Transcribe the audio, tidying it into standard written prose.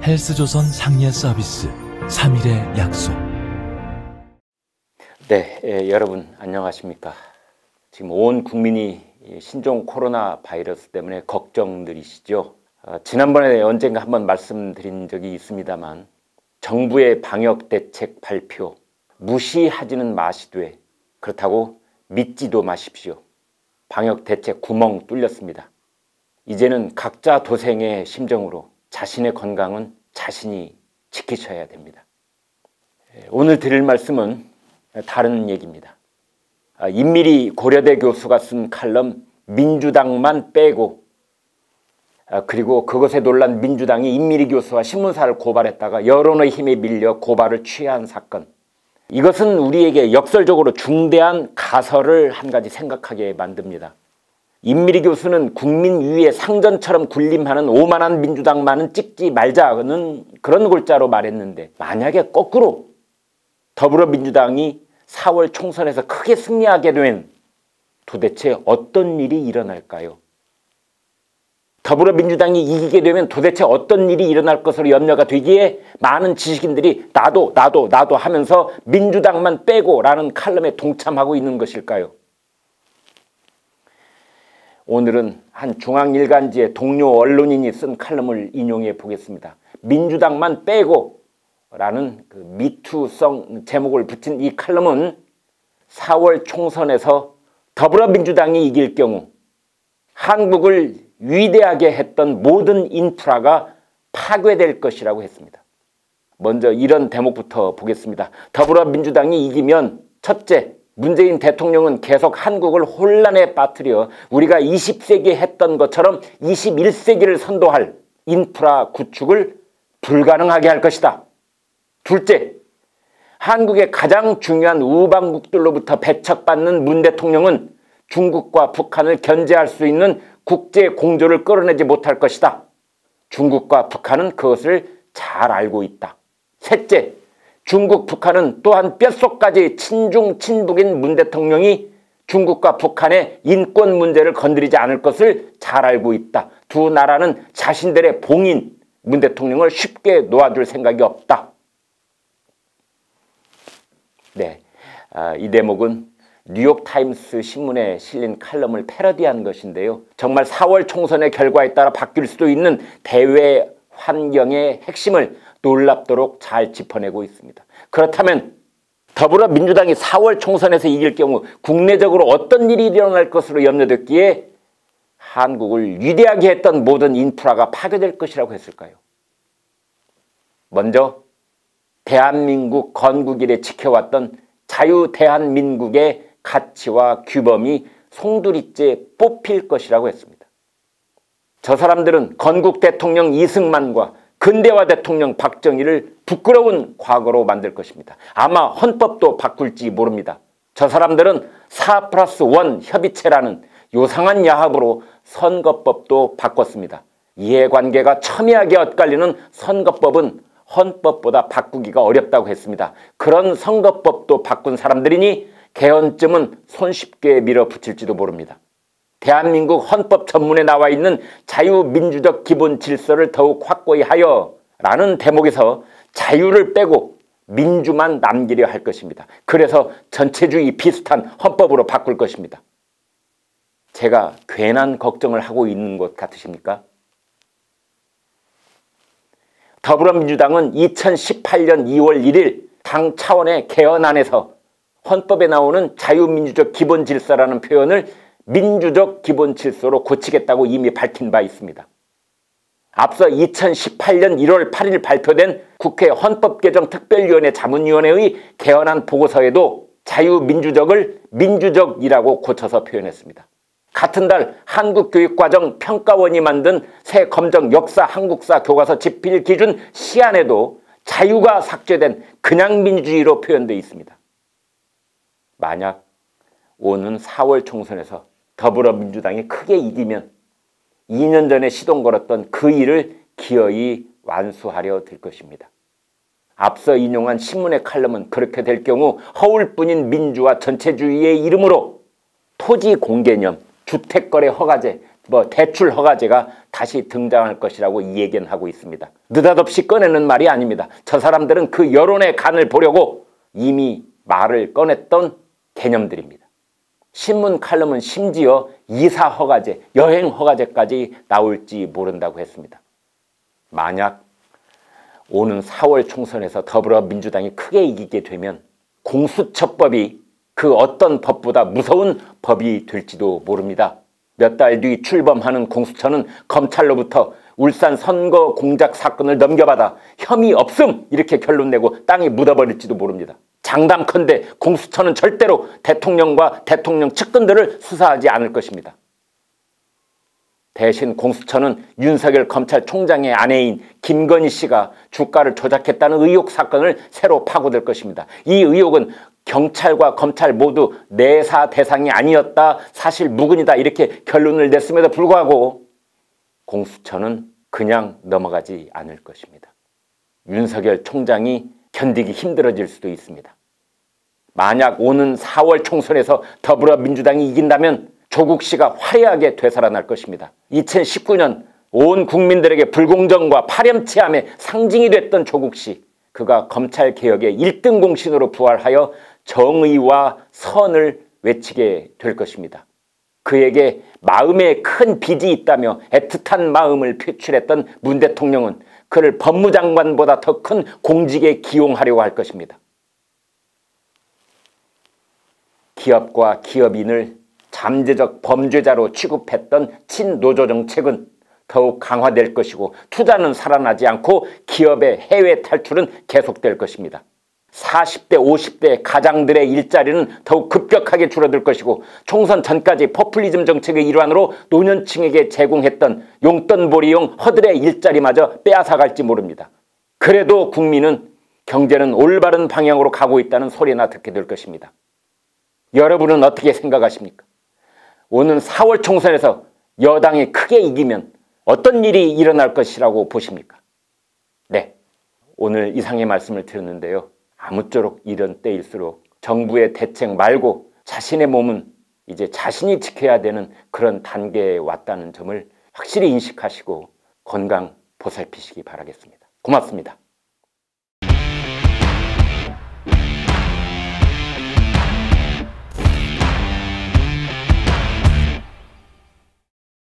헬스조선 상례 서비스 3일의 약속. 네, 여러분 안녕하십니까. 지금 온 국민이 신종 코로나 바이러스 때문에 걱정들이시죠. 지난번에 언젠가 한번 말씀드린 적이 있습니다만 정부의 방역 대책 발표 무시하지는 마시되 그렇다고 믿지도 마십시오. 방역 대책 구멍 뚫렸습니다. 이제는 각자 도생의 심정으로 자신의 건강은 자신이 지키셔야 됩니다. 오늘 드릴 말씀은 다른 얘기입니다. 임미리 고려대 교수가 쓴 칼럼 민주당만 빼고, 그리고 그것에 놀란 민주당이 임미리 교수와 신문사를 고발했다가 여론의 힘에 밀려 고발을 취한 사건. 이것은 우리에게 역설적으로 중대한 가설을 한 가지 생각하게 만듭니다. 임미리 교수는 국민 위에 상전처럼 군림하는 오만한 민주당만은 찍지 말자는 그런 골자로 말했는데, 만약에 거꾸로 더불어민주당이 4월 총선에서 크게 승리하게 되면 도대체 어떤 일이 일어날까요? 더불어민주당이 이기게 되면 도대체 어떤 일이 일어날 것으로 염려가 되기에 많은 지식인들이 나도 하면서 민주당만 빼고 라는 칼럼에 동참하고 있는 것일까요? 오늘은 한 중앙일간지의 동료 언론인이 쓴 칼럼을 인용해 보겠습니다. 민주당만 빼고 라는 그 미투성 제목을 붙인 이 칼럼은 4월 총선에서 더불어민주당이 이길 경우 한국을 위대하게 했던 모든 인프라가 파괴될 것이라고 했습니다. 먼저 이런 대목부터 보겠습니다. 더불어민주당이 이기면 첫째, 문재인 대통령은 계속 한국을 혼란에 빠뜨려 우리가 20세기에 했던 것처럼 21세기를 선도할 인프라 구축을 불가능하게 할 것이다. 둘째, 한국의 가장 중요한 우방국들로부터 배척받는 문 대통령은 중국과 북한을 견제할 수 있는 국제 공조를 끌어내지 못할 것이다. 중국과 북한은 그것을 잘 알고 있다. 셋째, 중국, 북한은 또한 뼛속까지 친중, 친북인 문 대통령이 중국과 북한의 인권 문제를 건드리지 않을 것을 잘 알고 있다. 두 나라는 자신들의 봉인, 문 대통령을 쉽게 놓아줄 생각이 없다. 네, 이 대목은 뉴욕타임스 신문에 실린 칼럼을 패러디한 것인데요. 정말 4월 총선의 결과에 따라 바뀔 수도 있는 대외 환경의 핵심을 놀랍도록 잘 짚어내고 있습니다. 그렇다면 더불어민주당이 4월 총선에서 이길 경우 국내적으로 어떤 일이 일어날 것으로 염려됐기에 한국을 위대하게 했던 모든 인프라가 파괴될 것이라고 했을까요? 먼저 대한민국 건국 이래 지켜왔던 자유대한민국의 가치와 규범이 송두리째 뽑힐 것이라고 했습니다. 저 사람들은 건국 대통령 이승만과 근대화 대통령 박정희를 부끄러운 과거로 만들 것입니다. 아마 헌법도 바꿀지 모릅니다. 저 사람들은 4+1 협의체라는 요상한 야합으로 선거법도 바꿨습니다. 이해관계가 첨예하게 엇갈리는 선거법은 헌법보다 바꾸기가 어렵다고 했습니다. 그런 선거법도 바꾼 사람들이니 개헌쯤은 손쉽게 밀어붙일지도 모릅니다. 대한민국 헌법 전문에 나와 있는 자유민주적 기본 질서를 더욱 확고히 하여 라는 대목에서 자유를 빼고 민주만 남기려 할 것입니다. 그래서 전체주의 비슷한 헌법으로 바꿀 것입니다. 제가 괜한 걱정을 하고 있는 것 같으십니까? 더불어민주당은 2018년 2월 1일 당 차원의 개헌안에서 헌법에 나오는 자유민주적 기본 질서라는 표현을 민주적 기본 질서로 고치겠다고 이미 밝힌 바 있습니다. 앞서 2018년 1월 8일 발표된 국회 헌법개정특별위원회 자문위원회의 개헌안 보고서에도 자유민주적을 민주적이라고 고쳐서 표현했습니다. 같은 달 한국교육과정 평가원이 만든 새 검정 역사 한국사 교과서 집필 기준 시안에도 자유가 삭제된 그냥 민주주의로 표현되어 있습니다. 만약 오는 4월 총선에서 더불어민주당이 크게 이기면 2년 전에 시동 걸었던 그 일을 기어이 완수하려 들 것입니다. 앞서 인용한 신문의 칼럼은 그렇게 될 경우 허울뿐인 민주화 전체주의의 이름으로 토지 공개념, 주택거래 허가제, 대출 허가제가 다시 등장할 것이라고 예견하고 있습니다. 느닷없이 꺼내는 말이 아닙니다. 저 사람들은 그 여론의 간을 보려고 이미 말을 꺼냈던 개념들입니다. 신문 칼럼은 심지어 이사 허가제, 여행 허가제까지 나올지 모른다고 했습니다. 만약 오는 4월 총선에서 더불어민주당이 크게 이기게 되면 공수처법이 그 어떤 법보다 무서운 법이 될지도 모릅니다. 몇 달 뒤 출범하는 공수처는 검찰로부터 울산 선거 공작 사건을 넘겨받아 혐의 없음 이렇게 결론 내고 땅에 묻어버릴지도 모릅니다. 장담컨대 공수처는 절대로 대통령과 대통령 측근들을 수사하지 않을 것입니다. 대신 공수처는 윤석열 검찰총장의 아내인 김건희 씨가 주가를 조작했다는 의혹 사건을 새로 파고들 것입니다. 이 의혹은 경찰과 검찰 모두 내사 대상이 아니었다, 사실 무근이다 이렇게 결론을 냈음에도 불구하고 공수처는 그냥 넘어가지 않을 것입니다. 윤석열 총장이 견디기 힘들어질 수도 있습니다. 만약 오는 4월 총선에서 더불어민주당이 이긴다면 조국 씨가 화려하게 되살아날 것입니다. 2019년 온 국민들에게 불공정과 파렴치함의 상징이 됐던 조국 씨, 그가 검찰개혁의 1등 공신으로 부활하여 정의와 선을 외치게 될 것입니다. 그에게 마음에 큰 빚이 있다며 애틋한 마음을 표출했던 문 대통령은 그를 법무장관보다 더 큰 공직에 기용하려고 할 것입니다. 기업과 기업인을 잠재적 범죄자로 취급했던 친노조 정책은 더욱 강화될 것이고 투자는 살아나지 않고 기업의 해외 탈출은 계속될 것입니다. 40대, 50대 가장들의 일자리는 더욱 급격하게 줄어들 것이고 총선 전까지 포퓰리즘 정책의 일환으로 노년층에게 제공했던 용돈벌이용 허들의 일자리마저 빼앗아갈지 모릅니다. 그래도 국민은 경제는 올바른 방향으로 가고 있다는 소리나 듣게 될 것입니다. 여러분은 어떻게 생각하십니까? 오는 4월 총선에서 여당이 크게 이기면 어떤 일이 일어날 것이라고 보십니까? 네, 오늘 이상의 말씀을 드렸는데요. 아무쪼록 이런 때일수록 정부의 대책 말고 자신의 몸은 이제 자신이 지켜야 되는 그런 단계에 왔다는 점을 확실히 인식하시고 건강 보살피시기 바라겠습니다. 고맙습니다.